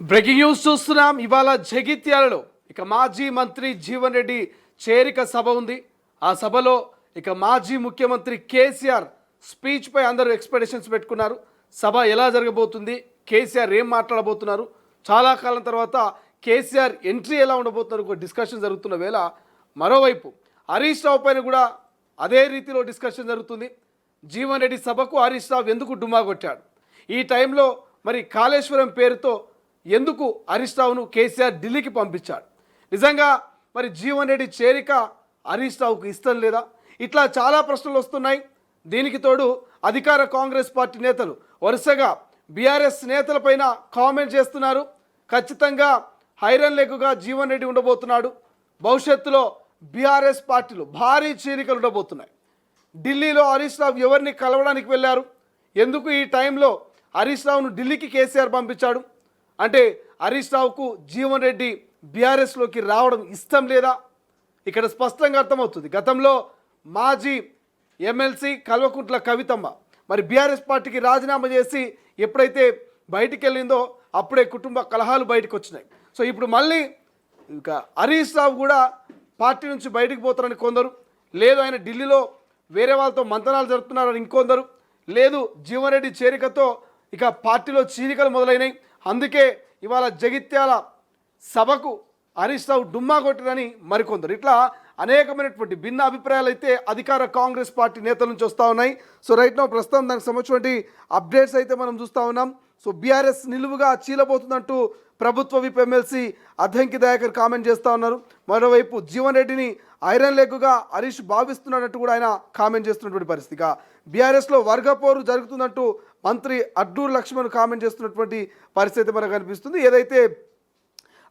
Breaking news చూస్తున్నాం. ఇవాళ జగిత్యాలలో మాజీ మంత్రి జీవన్ రెడ్డి చేరిక సభ ఉంది. ఆ సభలో మాజీ ముఖ్యమంత్రి కేసీఆర్ స్పీచ్ పై అందరూ ఎక్స్పెక్టేషన్స్ పెట్టుకున్నారు. సభ ఎలా జరగబోతుంది, కేసీఆర్ ఏం మాట్లాడబోతున్నారు, చాలా కాలం తర్వాత కేసీఆర్ ఎంట్రీ ఎలా ఉండబోతున్నారు ఒక డిస్కషన్ జరుగుతున్న వేళ మరోవైపు హరీష్ రావు పైన కూడా అదే రీతిలో డిస్కషన్ జరుగుతుంది. జీవన్ రెడ్డి సభకు హరీష్ రావు ఎందుకు డుమ్మా కొట్టాడు, ఈ టైంలో మరి కాళేశ్వరం పేరుతో ఎందుకు హరీష్ రావును కేసీఆర్ ఢిల్లీకి పంపించాడు, నిజంగా మరి జీవన్ రెడ్డి చేరిక హరీష్ రావుకు ఇష్టం లేదా, ఇట్లా చాలా ప్రశ్నలు వస్తున్నాయి. దీనికి తోడు అధికార కాంగ్రెస్ పార్టీ నేతలు వరుసగా బీఆర్ఎస్ నేతలపైన కామెంట్ చేస్తున్నారు. ఖచ్చితంగా ఐరన్ లెగ్గుగా జీవన్ రెడ్డి ఉండబోతున్నాడు, భవిష్యత్తులో బీఆర్ఎస్ పార్టీలో భారీ చేరికలు ఉండబోతున్నాయి. ఢిల్లీలో హరీష్ రావు ఎవరిని కలవడానికి వెళ్ళారు, ఎందుకు ఈ టైంలో హరీష్ రావును ఢిల్లీకి కేసీఆర్ పంపించాడు అంటే హరీష్ రావుకు జీవన్ రెడ్డి బీఆర్ఎస్లోకి రావడం ఇష్టం లేదా, ఇక్కడ స్పష్టంగా అర్థమవుతుంది. గతంలో మాజీ ఎమ్మెల్సీ కల్వకుంట్ల కవితమ్మ మరి బీఆర్ఎస్ పార్టీకి రాజీనామా చేసి ఎప్పుడైతే బయటికి వెళ్ళిందో అప్పుడే కుటుంబ కలహాలు బయటకు వచ్చినాయి. సో ఇప్పుడు మళ్ళీ హరీష్ రావు కూడా పార్టీ నుంచి బయటకు పోతారని కొందరు, లేదు ఆయన ఢిల్లీలో వేరే వాళ్ళతో మంతనాలు జరుపుతున్నారని ఇంకొందరు, లేదు జీవన్ రెడ్డి చేరికతో పార్టీలో చీలికలు మొదలైనాయి, అందుకే ఇవాళ జగిత్యాల సభకు హరీష్ రావు డుమ్మా కొట్టిరని మరికొందరు. ఇట్లా అనేకమైనటువంటి భిన్న అభిప్రాయాలు అయితే అధికార కాంగ్రెస్ పార్టీ నేతల నుంచి వస్తూ ఉన్నాయి. సో రైట్ నో ప్రస్తుతం దానికి సంబంధించినటువంటి అప్డేట్స్ అయితే మనం చూస్తూ ఉన్నాం. సో బీఆర్ఎస్ నిలువుగా చీలబోతుందంటూ ప్రభుత్వ whip MLC Addanki Dayakar comment చేస్తూ ఉన్నారు. మరోవైపు జీవన్ రెడ్డిని ఐరన్ లెగ్గుగా హరీష్ భావిస్తున్నట్టు కూడా ఆయన కామెంట్ చేస్తున్నటువంటి పరిస్థితి. బీఆర్ఎస్లో వర్గపోరు జరుగుతుందంటూ మంత్రి అడ్డూరు లక్ష్మణ్ కామెంట్ చేస్తున్నటువంటి పరిస్థితి మనకు కనిపిస్తుంది. ఏదైతే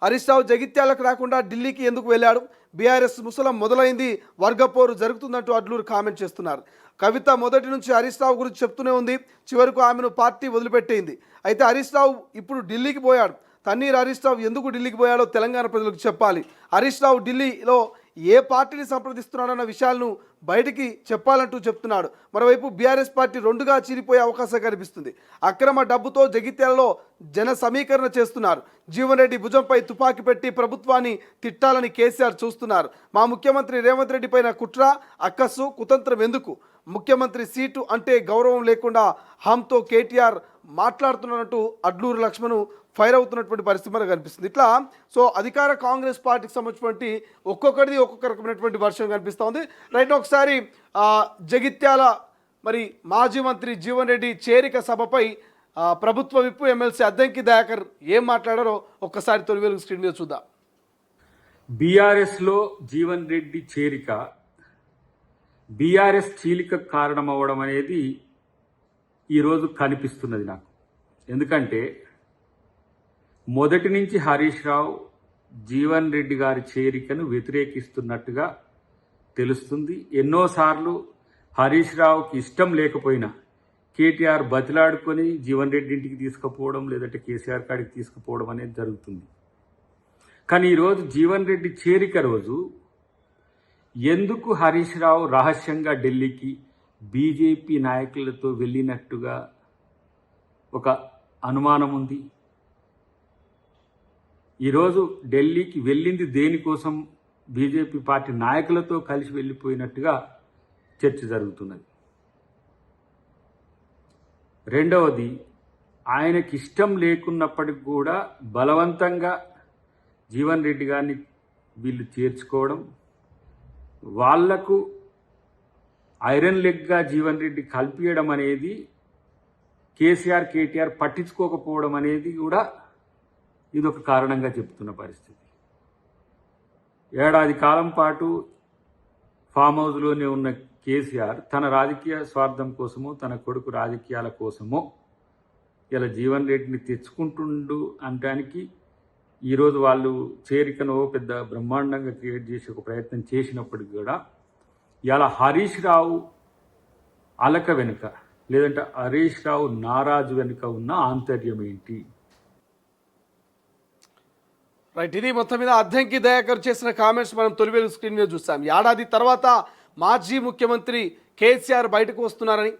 హరీష్ రావు జగిత్యాలకు రాకుండా ఢిల్లీకి ఎందుకు వెళ్ళాడు, బీఆర్ఎస్ ముసలం మొదలైంది, వర్గపోరు జరుగుతుందంటూ అడ్లూరు కామెంట్ చేస్తున్నారు. కవిత మొదటి నుంచి హరీష్ రావు గురించి చెప్తూనే ఉంది, చివరకు ఆమెను పార్టీ వదిలిపెట్టేయింది. అయితే హరీష్ రావు ఇప్పుడు ఢిల్లీకి పోయాడు. తన్నీర్ హరీష్ రావు ఎందుకు ఢిల్లీకి పోయాడో తెలంగాణ ప్రజలకు చెప్పాలి. హరీష్ రావు ఢిల్లీలో ఏ పార్టీని సంప్రదిస్తున్నాడన్న విషయాలను బయటికి చెప్పాలంటూ చెప్తున్నాడు. మరోవైపు బీఆర్ఎస్ పార్టీ రెండుగా చీలిపోయే అవకాశం కనిపిస్తుంది. అక్రమ డబ్బుతో జగిత్యాలలో జన సమీకరణ చేస్తున్నారు. జీవన్ రెడ్డి భుజంపై తుపాకీ పెట్టి ప్రభుత్వాన్ని తిట్టాలని కేసీఆర్ చూస్తున్నారు. మా ముఖ్యమంత్రి రేవంత్ రెడ్డి పైన కుట్ర, అక్కస్సు, కుతంత్రం ఎందుకు, ముఖ్యమంత్రి సీటు అంటే గౌరవం లేకుండా హంతో కేటీఆర్ మాట్లాడుతున్నట్టు అడ్లూరు లక్ష్మణ్ ఫైర్ అవుతున్నటువంటి పరిస్థితి మనకు కనిపిస్తుంది. ఇట్లా సో అధికార కాంగ్రెస్ పార్టీకి సంబంధించినటువంటి ఒక్కొక్కరిది ఒక్కొక్క రకమైనటువంటి వర్షం కనిపిస్తూ ఉంది. రైట్, ఒకసారి జగిత్యాల మరి మాజీ మంత్రి జీవన్ రెడ్డి చేరిక సభపై ప్రభుత్వ విప్ ఎమ్మెల్సీ అద్దంకి దయాకర్ ఏం మాట్లాడారో ఒక్కసారి తొలి వెలుగు స్క్రీన్ మీద చూద్దాం. బీఆర్ఎస్లో జీవన్ రెడ్డి చేరిక బీఆర్ఎస్ చీలిక కారణమవ్వడం అనేది ఈరోజు కనిపిస్తున్నది నాకు. ఎందుకంటే మొదటి నుంచి హరీష్ రావు జీవన్ రెడ్డి గారి చేరికను వ్యతిరేకిస్తున్నట్టుగా తెలుస్తుంది. ఎన్నోసార్లు హరీష్ రావుకి ఇష్టం లేకపోయినా కేటీఆర్ బతిలాడుకొని జీవన్ రెడ్డి ఇంటికి తీసుకుపోవడం, లేదంటే కేసీఆర్ కాడికి తీసుకుపోవడం అనేది జరుగుతుంది. కానీ ఈరోజు జీవన్ రెడ్డి చేరిక రోజు ఎందుకు హరీష్ రావు రహస్యంగా ఢిల్లీకి బీజేపీ నాయకులతో వెళ్ళినట్టుగా ఒక అనుమానం ఉంది. ఈరోజు ఢిల్లీకి వెళ్ళింది దేనికోసం, బీజేపీ పార్టీ నాయకులతో కలిసి వెళ్ళిపోయినట్టుగా చర్చ జరుగుతున్నది. రెండవది, ఆయనకి ఇష్టం లేకున్నప్పటికి కూడా బలవంతంగా జీవన్ రెడ్డి గారిని వీళ్ళు చేర్చుకోవడం, వాళ్లకు ఐరన్ లెగ్గా జీవన్ రెడ్డి కల్పియడం అనేది కేసీఆర్ కేటీఆర్ పట్టించుకోకపోవడం అనేది కూడా ఇదొక కారణంగా చెప్తున్న పరిస్థితి. ఏడాది కాలం పాటు ఫామ్ హౌస్లోనే ఉన్న కేసీఆర్ తన రాజకీయ స్వార్థం కోసమో తన కొడుకు రాజకీయాల కోసమో ఇలా జీవన్ రెడ్డిని తెచ్చుకుంటుండు అనడానికి ఈరోజు వాళ్ళు చేరికను పెద్ద బ్రహ్మాండంగా క్రియేట్ చేసి ఒక ప్రయత్నం చేసినప్పటికీ కూడా ఇలా హరీష్ రావు అలక వెనుక, లేదంటే హరీష్ రావు నారాజు వెనుక ఉన్న ఆంతర్యం ఏంటి? రైట్, ఇది మొత్తం మీద అద్దంకి దయాకర్ చేసిన కామెంట్స్ మనం తొలి వెలుగు స్క్రీన్ మీద చూస్తాం. ఏడాది తర్వాత మాజీ ముఖ్యమంత్రి కేసీఆర్ బయటకు వస్తున్నారని,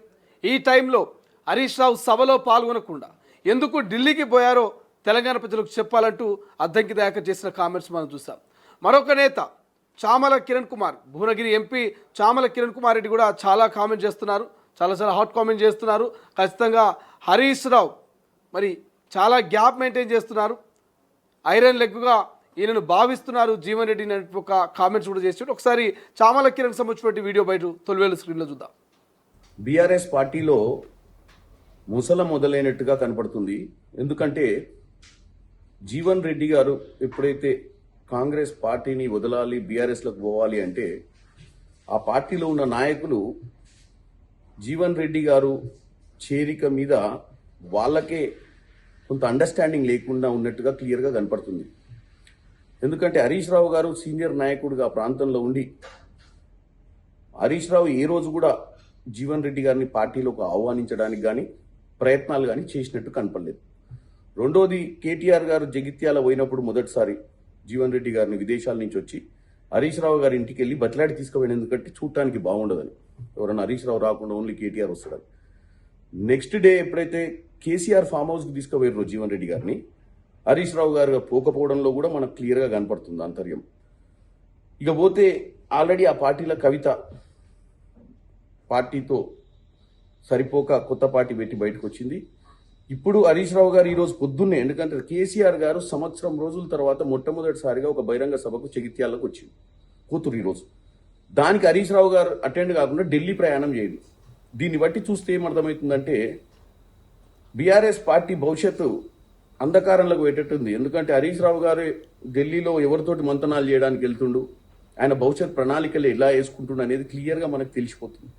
ఈ టైంలో హరీష్ రావు సభలో పాల్గొనకుండా ఎందుకు ఢిల్లీకి పోయారో తెలంగాణ ప్రజలకు చెప్పాలంటూ అద్దంకి దయాకర్ చేసిన కామెంట్స్ మనం చూసాం. మరొక నేత చామల కిరణ్ కుమార్, భువనగిరి ఎంపీ చామల కిరణ్ కుమార్ రెడ్డి కూడా చాలా కామెంట్ చేస్తున్నారు, చాలా హాట్ కామెంట్ చేస్తున్నారు. ఖచ్చితంగా హరీష్ రావు మరి చాలా గ్యాప్ మెయింటైన్ చేస్తున్నారు, ఐరన్ లెగ్గుగా ఈయనను భావిస్తున్నారు జీవన్ రెడ్డి అనే ఒక కామెంట్స్ కూడా చేసి ఒకసారి చామల కిరణ్ సంబంధించిన వీడియో బయట తొలివేలు స్క్రీన్లో చూద్దాం. బీఆర్ఎస్ పార్టీలో ముసల మొదలైనట్టుగా కనపడుతుంది. ఎందుకంటే జీవన్ రెడ్డి గారు ఎప్పుడైతే కాంగ్రెస్ పార్టీని వదలాలి, బీఆర్ఎస్లోకి పోవాలి అంటే ఆ పార్టీలో ఉన్న నాయకులు జీవన్ రెడ్డి గారు చేరిక మీద వాళ్ళకే కొంత అండర్స్టాండింగ్ లేకుండా ఉన్నట్టుగా క్లియర్గా కనపడుతుంది. ఎందుకంటే హరీష్ రావు గారు సీనియర్ నాయకుడిగా ప్రాంతంలో ఉండి హరీష్ రావు ఏ రోజు కూడా జీవన్ రెడ్డి గారిని పార్టీలోకి ఆహ్వానించడానికి కానీ ప్రయత్నాలు కానీ చేసినట్టు కనపడలేదు. రెండోది, కేటీఆర్ గారు జగిత్యాల పోయినప్పుడు మొదటిసారి జీవన్ రెడ్డి గారిని విదేశాల నుంచి వచ్చి హరీష్ రావు గారి ఇంటికి వెళ్ళి బతిలాడి తీసుకుపోయిన, ఎందుకంటే చూడటానికి బాగుండదని, ఎవరైనా హరీష్ రావు రాకుండా ఓన్లీ కేటీఆర్ వస్తాడని. నెక్స్ట్ డే ఎప్పుడైతే కేసీఆర్ ఫామ్ హౌస్కి తీసుకుపోయారు జీవన్ రెడ్డి గారిని, హరీష్ రావు గారు పోకపోవడంలో కూడా మనకు క్లియర్గా కనపడుతుంది ఆంతర్యం. ఇక పోతే ఆల్రెడీ ఆ పార్టీల కవిత పార్టీతో సరిపోక కొత్త పార్టీ పెట్టి బయటకు వచ్చింది. ఇప్పుడు హరీష్ రావు గారు ఈరోజు పొద్దున్నే, ఎందుకంటే కేసీఆర్ గారు సంవత్సరం రోజుల తర్వాత మొట్టమొదటిసారిగా ఒక బహిరంగ సభకు జగిత్యాలకు వచ్చింది కూతురు ఈరోజు. దానికి హరీష్ రావు గారు అటెండ్ కాకుండా ఢిల్లీ ప్రయాణం చేయండి. దీన్ని బట్టి చూస్తే ఏమర్థమవుతుందంటే బీఆర్ఎస్ పార్టీ భవిష్యత్తు అంధకారంలోకి పెట్టేట్టుంది. ఎందుకంటే హరీష్ రావు గారు ఢిల్లీలో ఎవరితోటి మంతనాలు చేయడానికి వెళ్తుండు, ఆయన భవిష్యత్ ప్రణాళికలు ఎలా వేసుకుంటుండు అనేది క్లియర్గా మనకు తెలిసిపోతుంది.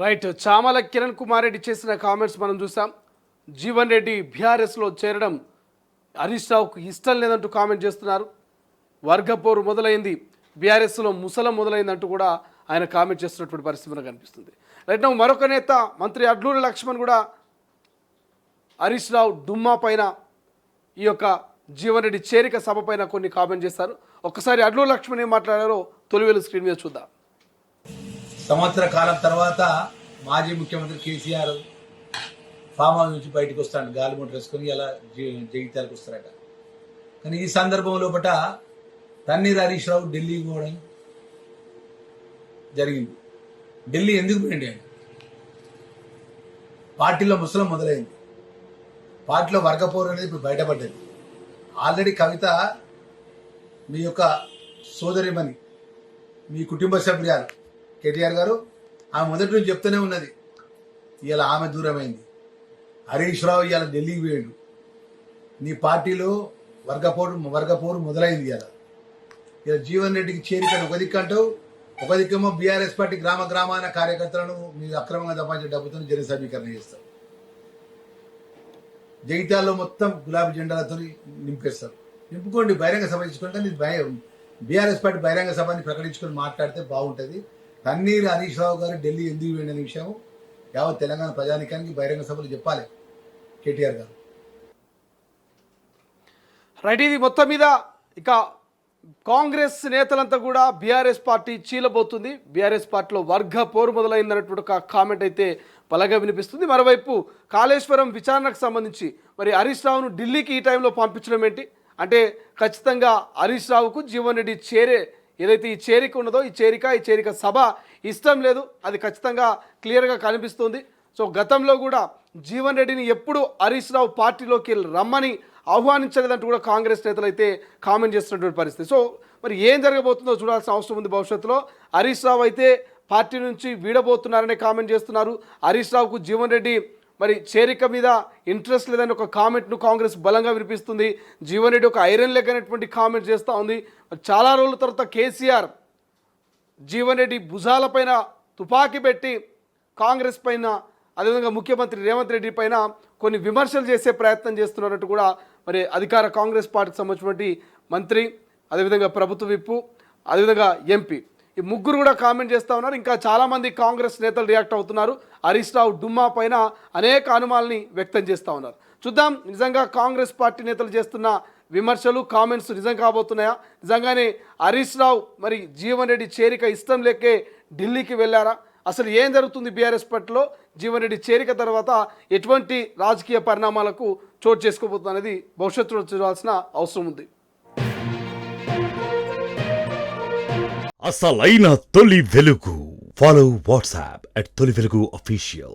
రైట్, చామల కిరణ్ కుమార్ రెడ్డి చేసిన కామెంట్స్ మనం చూసాం. జీవన్ రెడ్డి బీఆర్ఎస్లో చేరడం హరీష్ రావుకు ఇష్టం లేదంటూ కామెంట్ చేస్తున్నారు. వర్గపోరు మొదలైంది, బీఆర్ఎస్లో ముసలం మొదలైందంటూ కూడా ఆయన కామెంట్ చేస్తున్నటువంటి పరిస్థితి మనకు కనిపిస్తుంది. రైట్, మరొక నేత మంత్రి అడ్లూరి లక్ష్మణ్ కూడా హరీష్ రావు డుమ్మా పైన, ఈ యొక్క జీవన్ రెడ్డి చేరిక సభ పైన కొన్ని కామెంట్ చేస్తారు. ఒక్కసారి అడ్లూరి లక్ష్మణ్ ఏం మాట్లాడారో తొలివేలు స్క్రీన్ మీద చూద్దాం. సంవత్సర కాలం తర్వాత మాజీ ముఖ్యమంత్రి కేసీఆర్ ఫామ్ హౌస్ నుంచి బయటకు వస్తాడు, గాలి మూట వేసుకొని ఇలా జగిత్యాలకు వస్తారట. కానీ ఈ సందర్భం లోపల తన్నీర్ హరీష్ రావు ఢిల్లీకి పోవడం జరిగింది. ఢిల్లీ ఎందుకు పోయింది ఆయన? పార్టీలో ముసలం మొదలైంది, పార్టీలో వర్గపోరు అనేది ఇప్పుడు బయటపడ్డది. ఆల్రెడీ కవిత మీ యొక్క సోదరిమణి, మీ కుటుంబ సభ్యురాలు కేటీఆర్ గారు, ఆమె మొదటి నుంచి చెప్తూనే ఉన్నది, ఇవాళ ఆమె దూరమైంది. హరీష్ రావు ఇవాళ ఢిల్లీకి పోయాడు, నీ పార్టీలో వర్గపోరు మొదలైంది. ఇలా జీవన్ రెడ్డికి చేరికను ఒక దిక్కంటావు, ఒక దిక్కేమో బీఆర్ఎస్ పార్టీ గ్రామ గ్రామాన కార్యకర్తలను మీరు అక్రమంగా సంపాదించే డబ్బుతో జన సమీకరణ చేస్తారు. జగిత్యాల్లో మొత్తం గులాబీ జెండాలతో నింపేస్తారు. నింపుకోండి, బహిరంగ సభ ఇచ్చుకుంటే బీఆర్ఎస్ పార్టీ బహిరంగ సభని ప్రకటించుకొని మాట్లాడితే బాగుంటుంది. తన్నీరు హరీష్ రావు గారు ఢిల్లీ ఎందుకు వెళ్ళిన విషయం యావత్ తెలంగాణ ప్రజానికానికి బహిరంగ సభలు చెప్పాలి కేటీఆర్ గారు. రైట్, ఇది మొత్తం మీద ఇక కాంగ్రెస్ నేతలంతా కూడా బీఆర్ఎస్ పార్టీ చీలబోతుంది, బీఆర్ఎస్ పార్టీలో వర్గ పోరు మొదలైందన్నటువంటి ఒక కామెంట్ అయితే బలంగా వినిపిస్తుంది. మరోవైపు కాళేశ్వరం విచారణకు సంబంధించి మరి హరీష్ రావును ఢిల్లీకి ఈ టైంలో పంపించడం ఏంటి అంటే, ఖచ్చితంగా హరీష్ రావుకు జీవన్ రెడ్డి ఏదైతే ఈ చేరిక ఉన్నదో ఈ చేరిక సభ ఇష్టం లేదు, అది ఖచ్చితంగా క్లియర్గా కనిపిస్తుంది. సో గతంలో కూడా జీవన్ రెడ్డిని ఎప్పుడు హరీష్ రావు పార్టీలోకి రమ్మని ఆహ్వానించలేదంటూ కూడా కాంగ్రెస్ నేతలు అయితే కామెంట్ చేస్తున్నటువంటి పరిస్థితి. సో మరి ఏం జరగబోతుందో చూడాల్సిన అవసరం ఉంది భవిష్యత్తులో. హరీష్ రావు అయితే పార్టీ నుంచి వీడబోతున్నారనే కామెంట్ చేస్తున్నారు. హరీష్ రావుకు జీవన్ రెడ్డి మరి చేరిక మీద ఇంట్రెస్ట్ లేదని ఒక కామెంట్ను కాంగ్రెస్ బలంగా వినిపిస్తుంది. జీవన్ రెడ్డి ఒక ఐరన్ లెగ్ అనేటువంటి కామెంట్ చేస్తూ ఉంది. చాలా రోజుల తర్వాత కేసీఆర్ జీవన్ రెడ్డి భుజాలపైన తుపాకీ పెట్టి కాంగ్రెస్ పైన, అదేవిధంగా ముఖ్యమంత్రి రేవంత్ రెడ్డి పైన కొన్ని విమర్శలు చేసే ప్రయత్నం చేస్తున్నట్టు కూడా మరి అధికార కాంగ్రెస్ పార్టీకి సంబంధించినటువంటి మంత్రి, అదేవిధంగా ప్రభుత్వ విప్పు, అదేవిధంగా ఎంపీ, ఈ ముగ్గురు కూడా కామెంట్ చేస్తూ ఉన్నారు. ఇంకా చాలామంది కాంగ్రెస్ నేతలు రియాక్ట్ అవుతున్నారు. హరీష్ రావు డుమ్మా పైన అనేక అనుమానాల్ని వ్యక్తం చేస్తూ ఉన్నారు. చూద్దాం, నిజంగా కాంగ్రెస్ పార్టీ నేతలు చేస్తున్న విమర్శలు కామెంట్స్ నిజం కాబోతున్నాయా? నిజంగానే హరీష్ రావు మరి జీవన్ రెడ్డి చేరిక ఇష్టం లేకే ఢిల్లీకి వెళ్ళారా? అసలు ఏం జరుగుతుంది బీఆర్ఎస్ పార్టీలో జీవన్ రెడ్డి చేరిక తర్వాత ఎటువంటి రాజకీయ పరిణామాలకు చోటు చేసుకోబోతుంది అనేది భవిష్యత్తులో చూడాల్సిన అవసరం ఉంది. అసలైన తొలి వెలుగు. ఫాలో వాట్సాప్ @తొలి వెలుగు official.